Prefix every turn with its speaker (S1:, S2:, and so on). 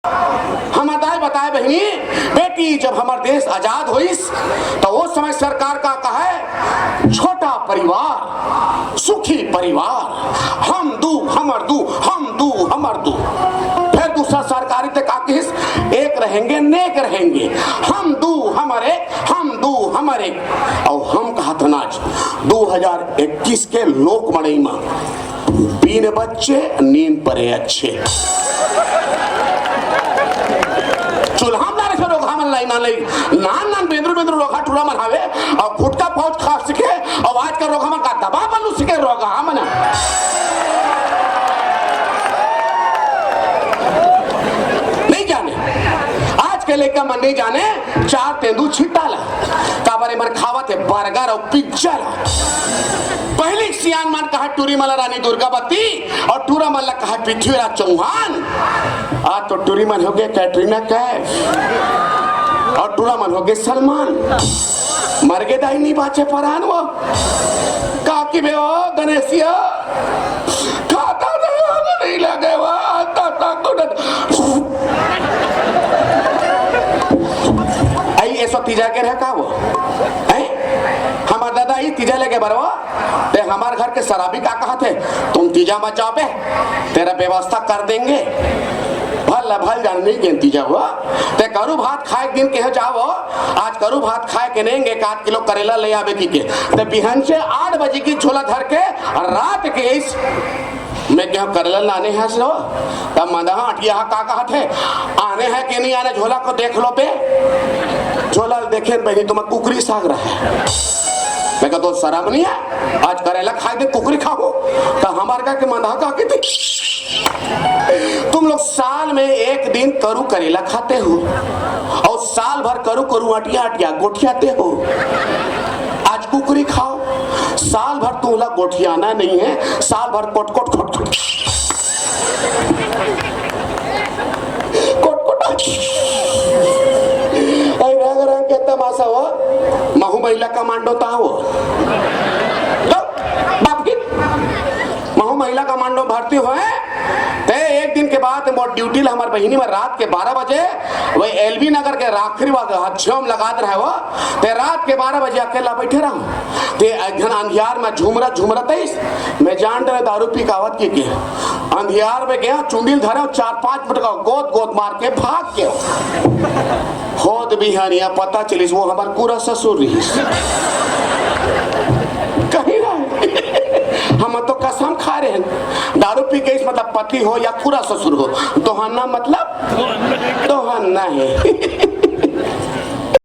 S1: हमार दाई बताए बहनी बेटी जब हमार देश आजाद हुईस तो उस समय सरकार का कहे छोटा परिवार सुखी परिवार हम दू हमर दू हम दू हमर दू। फिर दूसरा सरकारी ते का किस एक रहेंगे नेक रहेंगे हम दू हमारे हम दू हमारे। और हम कहा था नाच 2021 के लोक मड़ई में बीन बच्चे नींद परे अच्छे चुल्हाम नारे से रोगा मन लाई ना लाई नान नान बेंद्रू बेंद्रू रोगा टूरा मन हावे और फुटका पहुंच खा सके और आज का रोगा मन का दबा बलू सके रोगा मन नहीं जाने आज के लेकर मन नहीं जाने चार तेंदू छिट्टा ला काबरे मन खावत है बर्गर और पिज्जा ला। पहली सियान मान कहा टूरी मला रानी दुर्गावती और टूरा मल्ला कहा पृथ्वीराज चौहान। आज तो टूरी मन हो गए कैटरीना कैफ और टूरा मन हो गए सलमान। मर गए दाई नहीं बाचे परान वो काकी बे वो गणेशिया खाता नहीं लगे वो आता आई ऐसा तीजा के रह का वो हमार दादा ही तीजा लेके बरवा ते हमार घर के शराबी का कहा थे तुम तीजा मत जाओ बे तेरा व्यवस्था कर देंगे भल जान नहीं गेंती जाओ ते करू भात खाए दिन के जाओ आज करू भात खाए के नहीं एक आध किलो करेला ले आवे की के ते बिहान से 8 बजे की झोला धर के रात के इस मैं क्या करेला लाने हैं सो तब मदा अटिया का कहा थे आने हैं कि नहीं आने झोला को देख लो पे झोला देखे बहनी तुम्हें कुकरी साग रहा है मैं कहा तो शराब नहीं है आज करेला खाए दे कुकरी खाओ तो हमारे का के मंदा का के तुम लोग साल में एक दिन करू करेला खाते हो और साल भर करू करू अटिया गोठियाते हो आज कुकरी खाओ साल भर तुम लोग गोठियाना नहीं है साल भर कोट कोट कोट कोट रंग रंग के तमाशा हो महू महिला कमांडो ता हो महू महिला कमांडो भर्ती हुए ते एक दिन के बाद मोर ड्यूटी हमारे बहिनी में रात के 12 बजे वही एलबी नगर के राखरी हच्छम लगा रहे हो ते रात के 12 बजे अकेला बैठे रहा ते अंधियार में झूमरा तेईस मैं जान रहे दारू पी कावत की के अंधियार में गया चुंडिल धरे 4-5 फुट का गोद मार के भाग गया होद बिहानिया पता चलिस वो हमार पूरा ससुर रही कहीं रहे हम तो कसम खा रहे हैं दारू पी के मतलब पति हो या पूरा ससुर हो दोहना मतलब दोहना है